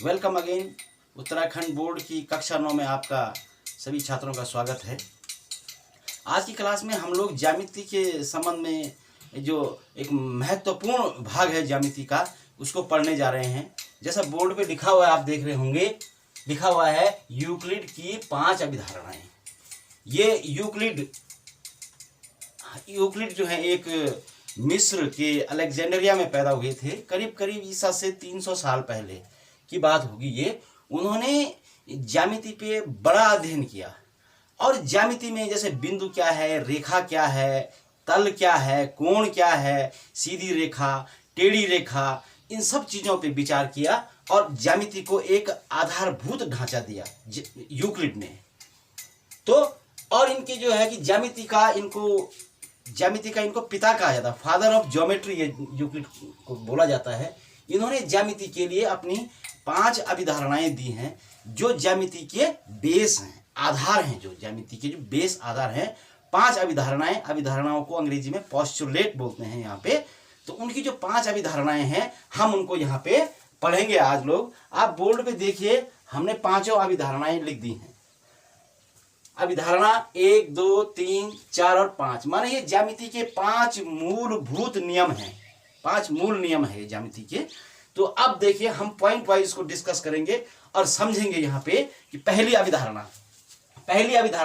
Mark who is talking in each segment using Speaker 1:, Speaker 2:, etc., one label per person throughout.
Speaker 1: Welcome again. Uttarakhand board की कक्षा 9 में आपका सभी छात्रों का स्वागत है। आज की क्लास में हम लोग ज्यामिति के संबंध में जो एक महत्वपूर्ण भाग है ज्यामिति का, उसको पढ़ने जा रहे हैं। जैसा बोर्ड पे लिखा हुआ है, आप देख रहे होंगे, लिखा हुआ है यूक्लिड की 5 अभिधारणाएं। ये यूक्लिड जो है एक मिस्र के अलेक्जेंड्रिया में पैदा हुए थे। करीब करीब ईसा से 300 साल पहले की बात होगी। ये उन्होंने ज्यामिति पे बड़ा अध्ययन किया और ज्यामिति में जैसे बिंदु क्या है, रेखा क्या है, तल क्या है, कोण क्या है, सीधी रेखा, टेढ़ी रेखा, इन सब चीजों पे विचार किया और ज्यामिति को एक आधारभूत ढांचा दिया यूक्लिड ने। तो और इनके जो है कि ज्यामिति का इनको पिता कहा जाता है, फादर ऑफ ज्योमेट्री यूक्लिड को बोला जाता है। इन्होंने ज्यामिति के लिए अपनी 5 अभिधारणाएं दी हैं जो ज्यामिति के बेस हैं, आधार हैं, जो ज्यामिति के जो बेस आधार हैं। 5 अभिधारणाओं को अंग्रेजी में पोस्टुलेट बोलते हैं यहाँ पे। तो उनकी जो 5 अभिधारणाएं हैं, हम उनको यहाँ पे पढ़ेंगे आज लोग। आप बोर्ड पे देखिए, हमने 5 अभिधारणाएं लिख दी हैं। अभिधारणा 1, 2, 3, 4 और 5, माने ये ज्यामिति के 5 मूलभूत नियम हैं। 5 मूल नियम है ज्यामिति के। तो अब देखिए, हम पॉइंट वाइज इसको डिस्कस करेंगे और समझेंगे यहाँ पे कि पहली अभिधारणा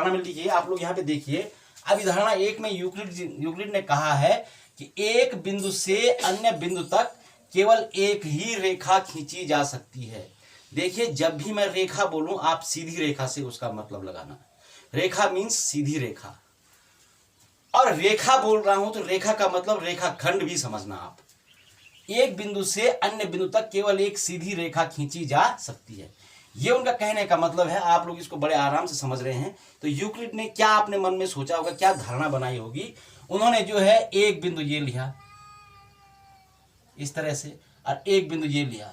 Speaker 1: में लिखिए, आप लोग यहाँ पे देखिए। अभिधारणा 1 में यूक्लिड ने कहा है कि एक बिंदु से अन्य बिंदु तक केवल एक ही रेखा खींची जा सकती है। देखिए, जब भी मैं रेखा बोलूं, आप सीधी रेखा से उसका मतलब लगाना। रेखा मीन्स सीधी रेखा, और रेखा बोल रहा हूं तो रेखा का मतलब रेखा खंड भी समझना आप। एक बिंदु से अन्य बिंदु तक केवल एक सीधी रेखा खींची जा सकती है, ये उनका कहने का मतलब है। आप लोग इसको बड़े आराम से समझ रहे हैं। तो यूक्लिड ने क्या अपने मन में सोचा होगा, क्या धारणा बनाई होगी। उन्होंने जो है एक बिंदु ये लिया इस तरह से, और एक बिंदु ये लिया।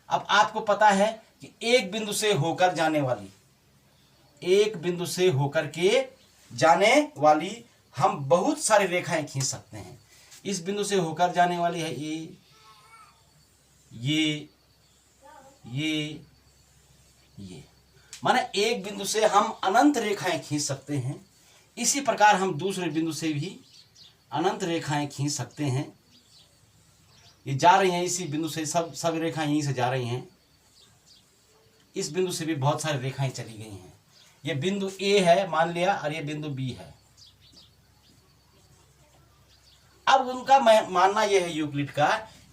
Speaker 1: अब आपको पता है कि एक बिंदु से होकर जाने वाली हम बहुत सारी रेखाएं खींच सकते हैं। इस बिंदु से होकर जाने वाली है ये माने एक बिंदु से हम अनंत रेखाएं खींच सकते हैं। इसी प्रकार हम दूसरे बिंदु से भी अनंत रेखाएं खींच सकते हैं। ये जा रही हैं इसी बिंदु से, सब रेखाएं यहीं से जा रही हैं। इस बिंदु से भी बहुत सारी रेखाएं चली गई हैं। ये बिंदु ए है मान लिया, और ये बिंदु बी है। अब उनका मानना यह है यूक्लिड का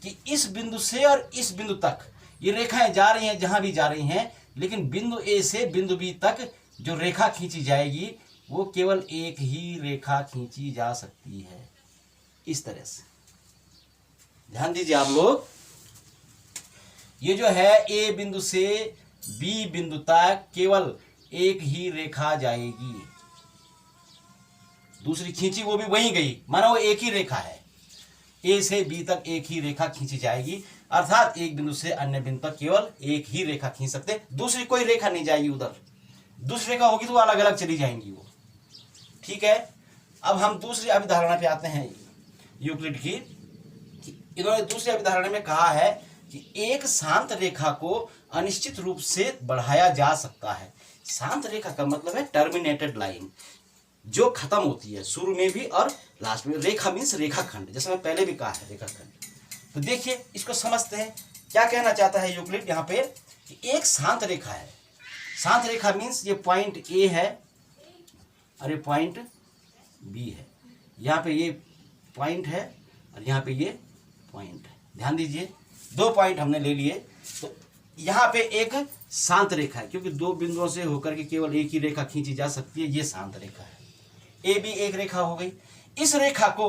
Speaker 1: कि इस बिंदु से और इस बिंदु तक ये रेखाएं जा रही हैं, जहां भी जा रही हैं, लेकिन बिंदु ए से बिंदु बी तक जो रेखा खींची जाएगी वो केवल एक ही रेखा खींची जा सकती है। इस तरह से ध्यान दीजिए आप लोग। ये जो है ए बिंदु से बी बिंदु तक केवल एक ही रेखा जाएगी, दूसरी खींची वो भी वहीं गई, मानो वो एक ही रेखा है। ए से बी तक एक ही रेखा खींची जाएगी, अर्थात एक बिंदु से अन्य बिंदु तक केवल एक ही रेखा खींच सकते, दूसरी कोई रेखा नहीं जाएगी उधर। दूसरी रेखा होगी तो वो अलग अलग चली जाएंगी वो। ठीक है, अब हम दूसरी अभिधारणा पे आते हैं यूक्लिड की। इन्होंने दूसरी अभिधारणा में कहा है कि एक शांत रेखा को अनिश्चित रूप से बढ़ाया जा सकता है। शांत रेखा का मतलब है टर्मिनेटेड लाइन, जो खत्म होती है शुरू में भी और लास्ट में। रेखा मीन्स रेखाखंड, जैसे मैं पहले भी कहा है रेखाखंड। तो देखिए, इसको समझते हैं क्या कहना चाहता है यूक्लिड यहाँ पे कि एक शांत रेखा है। शांत रेखा मीन्स ये पॉइंट ए है और ये पॉइंट बी है। यहाँ पे ये पॉइंट है और यहाँ पे ये पॉइंट है। ध्यान दीजिए, 2 पॉइंट हमने ले लिए। तो यहाँ पे एक शांत रेखा है, क्योंकि 2 बिंदुओं से होकर के केवल एक ही रेखा खींची जा सकती है। ये शांत रेखा है। ए बी एक रेखा हो गई। इस रेखा को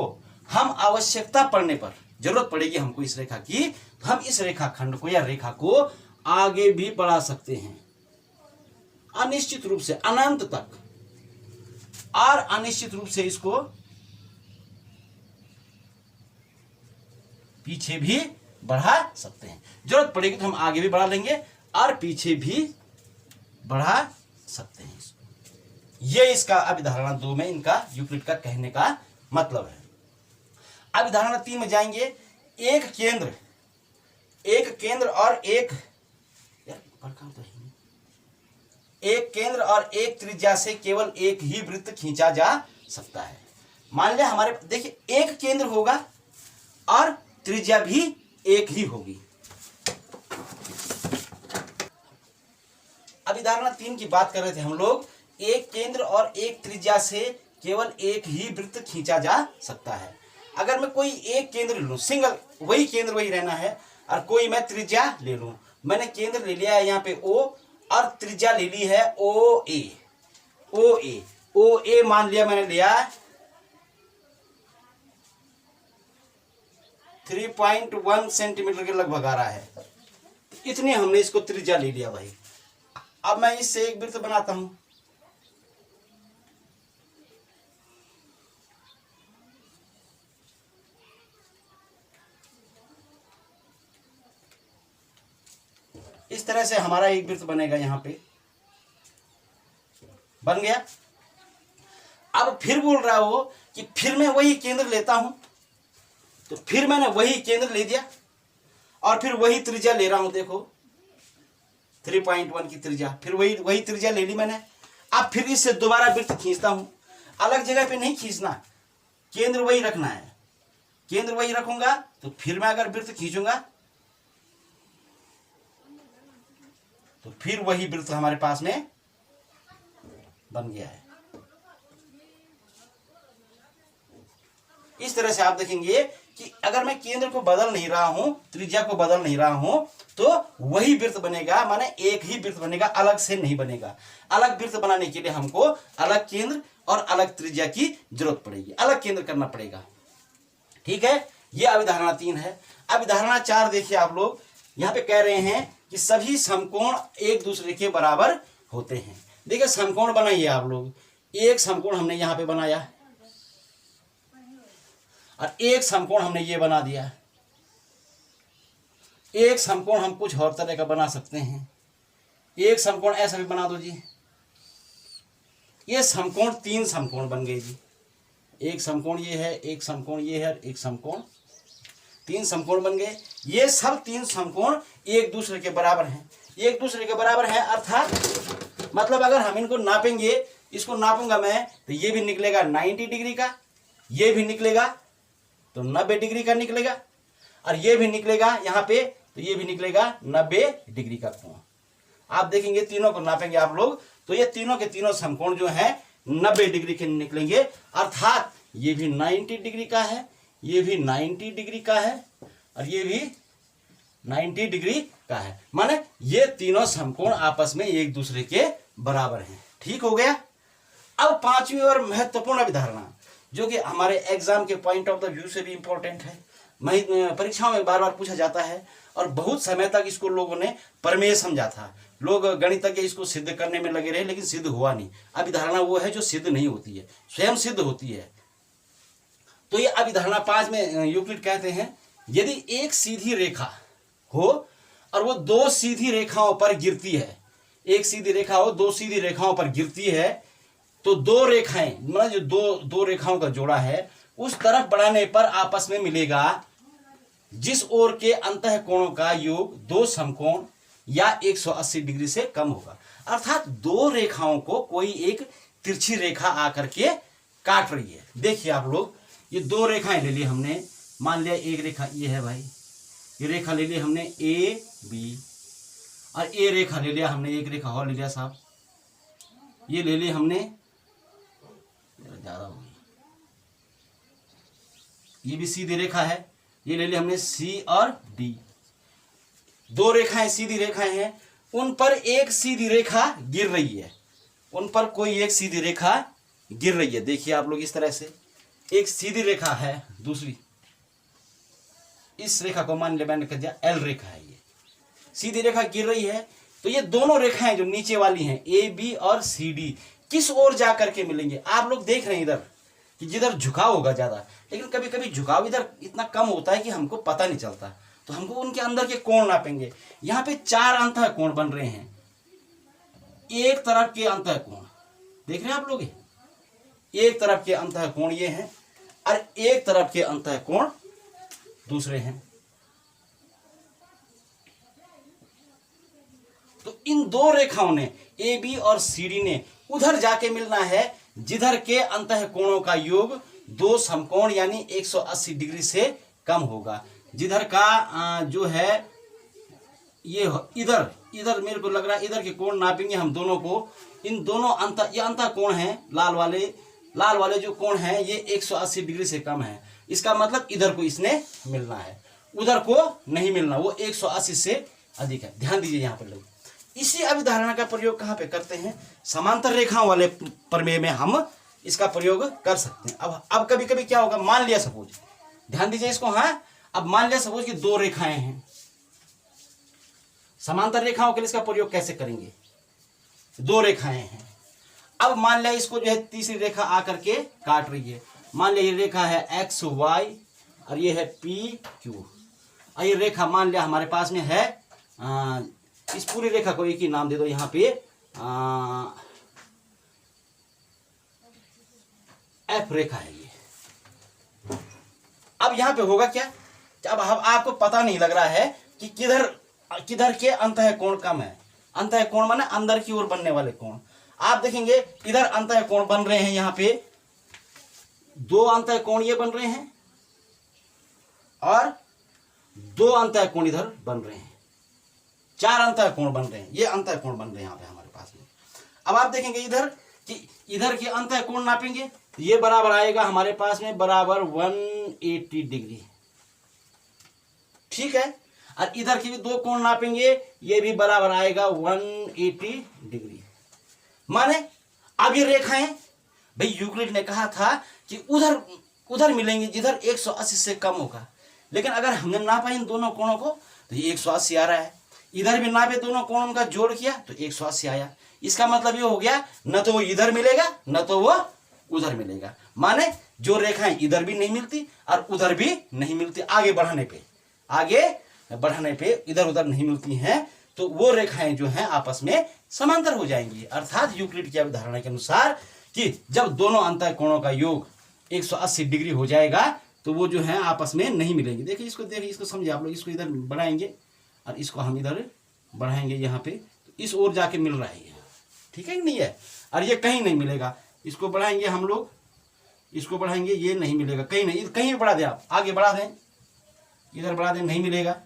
Speaker 1: हम आवश्यकता पड़ने पर, जरूरत पड़ेगी हमको इस रेखा की, तो हम इस रेखा खंड को या रेखा को आगे भी बढ़ा सकते हैं अनिश्चित रूप से अनंत तक, और अनिश्चित रूप से इसको पीछे भी बढ़ा सकते हैं। जरूरत पड़ेगी तो हम आगे भी बढ़ा लेंगे और पीछे भी बढ़ा सकते हैं इसको। ये इसका अभिधारणा 2 में इनका यूक्लिड का कहने का मतलब है। अभिधारणा 3 में जाएंगे। एक केंद्र और एक प्रकार तो है। एक केंद्र और एक त्रिज्या से केवल एक ही वृत्त खींचा जा सकता है। मान लिया हमारे, देखिए एक केंद्र होगा और त्रिज्या भी एक ही होगी। अभी धारणा 3 की बात कर रहे थे हम लोग। एक केंद्र और एक त्रिज्या से केवल एक ही वृत्त खींचा जा सकता है। अगर मैं कोई एक केंद्र ले लूं, सिंगल, वही केंद्र वही रहना है, और कोई मैं त्रिज्या ले लूं। मैंने केंद्र ले लिया है यहाँ पे O और त्रिज्या ले ली है OA। OA मान लिया मैंने लिया 3.1 सेंटीमीटर के लगभग आ रहा है। इतनी हमने इसको त्रिज्या ले लिया भाई। अब मैं इससे एक वृत्त बनाता हूं। इस तरह से हमारा एक वृत्त बनेगा, यहां पे बन गया। अब फिर बोल रहा हो कि फिर मैं वही केंद्र लेता हूं, तो फिर मैंने वही केंद्र ले दिया और फिर वही त्रिज्या ले रहा हूं। देखो 3.1 की त्रिज्या, फिर वही त्रिज्या ले ली मैंने। अब फिर इससे दोबारा वृत्त खींचता हूं। अलग जगह पे नहीं खींचना, केंद्र वही रखना है। केंद्र वही रखूंगा तो फिर मैं अगर वृत्त खींचूंगा तो फिर वही वृत्त हमारे पास में बन गया है। इस तरह से आप देखेंगे कि अगर मैं केंद्र को बदल नहीं रहा हूं, त्रिज्या को बदल नहीं रहा हूं, तो वही वृत्त बनेगा, माने एक ही वृत्त बनेगा, अलग से नहीं बनेगा। अलग वृत्त बनाने के लिए हमको अलग केंद्र और अलग त्रिज्या की जरूरत पड़ेगी, अलग केंद्र करना पड़ेगा। ठीक है, ये अभिधारणा 3 है। अभिधारणा 4 देखिए आप लोग, यहां पे कह रहे हैं कि सभी समकोण एक दूसरे के बराबर होते हैं। देखिए समकोण बनाइए आप लोग। एक समकोण हमने यहां पे बनाया और एक समकोण हमने ये बना दिया। एक समकोण हम कुछ और तरह का बना सकते हैं। एक समकोण ऐसा भी बना दो जी। ये समकोण 3 समकोण बन गए जी। एक समकोण ये है, एक समकोण ये है, एक समकोण, 3 समकोण बन गए। ये सब 3 समकोण एक दूसरे के बराबर हैं। एक दूसरे के बराबर हैं अर्थात मतलब अगर हम इनको नापेंगे, इसको नापूंगा मैं तो ये भी निकलेगा 90 डिग्री का, ये भी निकलेगा तो 90 डिग्री का निकलेगा, और ये भी निकलेगा यहाँ पे तो ये भी निकलेगा 90 डिग्री का कोण। आप देखेंगे तीनों को नापेंगे आप लोग तो ये तीनों के तीनों समकोण जो है 90 डिग्री के निकलेंगे। अर्थात ये भी 90 डिग्री का है, ये भी 90 डिग्री का है और ये भी 90 डिग्री का है। माने ये तीनों समकोण आपस में एक दूसरे के बराबर हैं। ठीक हो गया। अब 5वीं और महत्वपूर्ण अभिधारणा जो कि हमारे एग्जाम के पॉइंट ऑफ द व्यू से भी इंपॉर्टेंट है, परीक्षाओं में बार बार पूछा जाता है और बहुत समय तक इसको लोगों ने प्रमेय समझा था। लोग गणितज्ञ इसको सिद्ध करने में लगे रहे लेकिन सिद्ध हुआ नहीं। अभिधारणा वो है जो सिद्ध नहीं होती है, स्वयं सिद्ध होती है। तो ये अभिधारणा 5 में यूक्लिड कहते हैं यदि एक सीधी रेखा हो और वो 2 सीधी रेखाओं पर गिरती है, एक सीधी रेखा हो 2 सीधी रेखाओं पर गिरती है, तो 2 रेखाएं मतलब जो दो रेखाओं का जोड़ा है उस तरफ बढ़ाने पर आपस में मिलेगा जिस ओर के अंतः कोणों का योग 2 समकोण या 180 डिग्री से कम होगा। अर्थात 2 रेखाओं को कोई एक तिरछी रेखा आकर के काट रही है। देखिए आप लोग, ये 2 रेखाएं ले ली हमने। मान लिया एक रेखा ये है भाई, ये रेखा ले ली हमने ए बी, और ये रेखा ले लिया हमने, एक रेखा और ले लिया साहब, ये ले ली हमने, ज्यादा हो गई, ये भी सीधी रेखा है, ये ले ली हमने सी और डी। 2 रेखाएं सीधी रेखाएं हैं, उन पर एक सीधी रेखा गिर रही है, उन पर कोई एक सीधी रेखा गिर रही है। देखिए आप लोग इस तरह से एक सीधी रेखा है, दूसरी इस रेखा को मान ले मैंने कह दिया एल रेखा है, ये सीधी रेखा गिर रही है। तो ये दोनों रेखाएं जो नीचे वाली हैं ए बी और सी डी किस ओर जा करके मिलेंगे। आप लोग देख रहे हैं इधर कि जिधर झुकाव होगा ज्यादा, लेकिन कभी कभी झुकाव इधर इतना कम होता है कि हमको पता नहीं चलता, तो हमको उनके अंदर के कोण नापेंगे। यहाँ पे 4 अंतः कोण बन रहे हैं। एक तरफ के अंतः कोण देख रहे हैं आप लोग, एक तरफ के अंतः कोण ये हैं और एक तरफ के अंतः कोण दूसरे हैं। तो इन दो रेखाओं ने ए बी और सी डी ने उधर जाके मिलना है जिधर के अंतःकोणों का योग दो समकोण यानी 180 डिग्री से कम होगा। जिधर का जो है ये इधर इधर मेरे को लग रहा है इधर के कोण नापेंगे हम दोनों को। इन दोनों ये अंतः कोण हैं, लाल वाले जो कोण हैं ये 180 डिग्री से कम है। इसका मतलब इधर को इसने मिलना है, उधर को नहीं मिलना, वो 180 से अधिक है। ध्यान दीजिए यहाँ पर लोग, इसी अभिधारणा का प्रयोग कहाँ पे करते हैं? समांतर रेखाओं वाले प्रमेय में हम इसका प्रयोग कर सकते हैं। अब कभी कभी क्या होगा, मान लिया सपोज, ध्यान दीजिए इसको, हाँ, अब मान लिया सपोज कि दो रेखाएं हैं, समांतर रेखाओं के लिए इसका प्रयोग कैसे करेंगे? दो रेखाएं हैं, अब मान लिया इसको जो है तीसरी रेखा आकर के काट रही है। मान लिया ये रेखा है एक्स वाई और ये है पी क्यू, और ये रेखा मान लिया हमारे पास में है इस पूरी रेखा को एक ही नाम दे दो यहाँ पे एफ रेखा है ये। अब यहाँ पे होगा क्या, अब आपको पता नहीं लग रहा है कि किधर के अंतःकोण कम है। अंतःकोण माने अंदर की ओर बनने वाले कोण। आप देखेंगे इधर अंतःकोण बन रहे हैं, यहाँ पे दो अंतःकोण ये बन रहे हैं और दो अंतःकोण इधर बन रहे हैं, चार अंतःकोण बन रहे हैं, ये अंतःकोण बन रहे हैं यहाँ पे हमारे पास में। अब आप देखेंगे इधर कि इधर के अंतःकोण नापेंगे तो ये बराबर आएगा हमारे पास में बराबर 180 डिग्री, ठीक है। और इधर के भी दो कोण नापेंगे, ये भी बराबर आएगा 180 डिग्री। माने अब ये रेखाएं, भाई यूक्लिड ने कहा था कि उधर मिलेंगे जिधर 180 से कम होगा, लेकिन अगर हमने नापा इन दोनों कोणों को तो ये 180 आ रहा है। इधर भी नापे दोनों कोणों का जोड़ किया तो 180 आया। इसका मतलब ये हो गया न तो वो इधर मिलेगा न तो वो उधर मिलेगा। माने जो रेखाएं इधर भी नहीं मिलती और उधर भी नहीं मिलती, आगे बढ़ाने पे इधर उधर नहीं मिलती हैं, तो वो रेखाएं जो हैं आपस में समांतर हो जाएंगी। अर्थात यूक्लिड की अवधारणा के अनुसार कि जब दोनों अंतःकोणों का योग 180 डिग्री हो जाएगा तो वो जो है आपस में नहीं मिलेंगे। देखिए इसको समझिए आप लोग, इसको इधर बढ़ाएंगे और इसको हम इधर बढ़ाएंगे, यहाँ पे तो इस ओर जाके मिल रहा है, ठीक है कि नहीं है, और ये कहीं नहीं मिलेगा। इसको बढ़ाएंगे हम लोग, इसको बढ़ाएंगे, ये नहीं मिलेगा कहीं नहीं, कहीं भी बढ़ा दें आप, आगे बढ़ा दें, इधर बढ़ा दें, नहीं मिलेगा,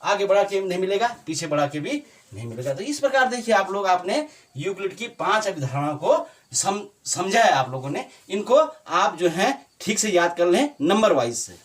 Speaker 1: आगे बढ़ा के नहीं मिलेगा, पीछे बढ़ा के भी नहीं मिलेगा। तो इस प्रकार देखिए आप लोग, आपने यूक्लिड की 5 अभिधारणाओं को समझा है आप लोगों ने। इनको आप जो है ठीक से याद कर लें नंबर वाइज से।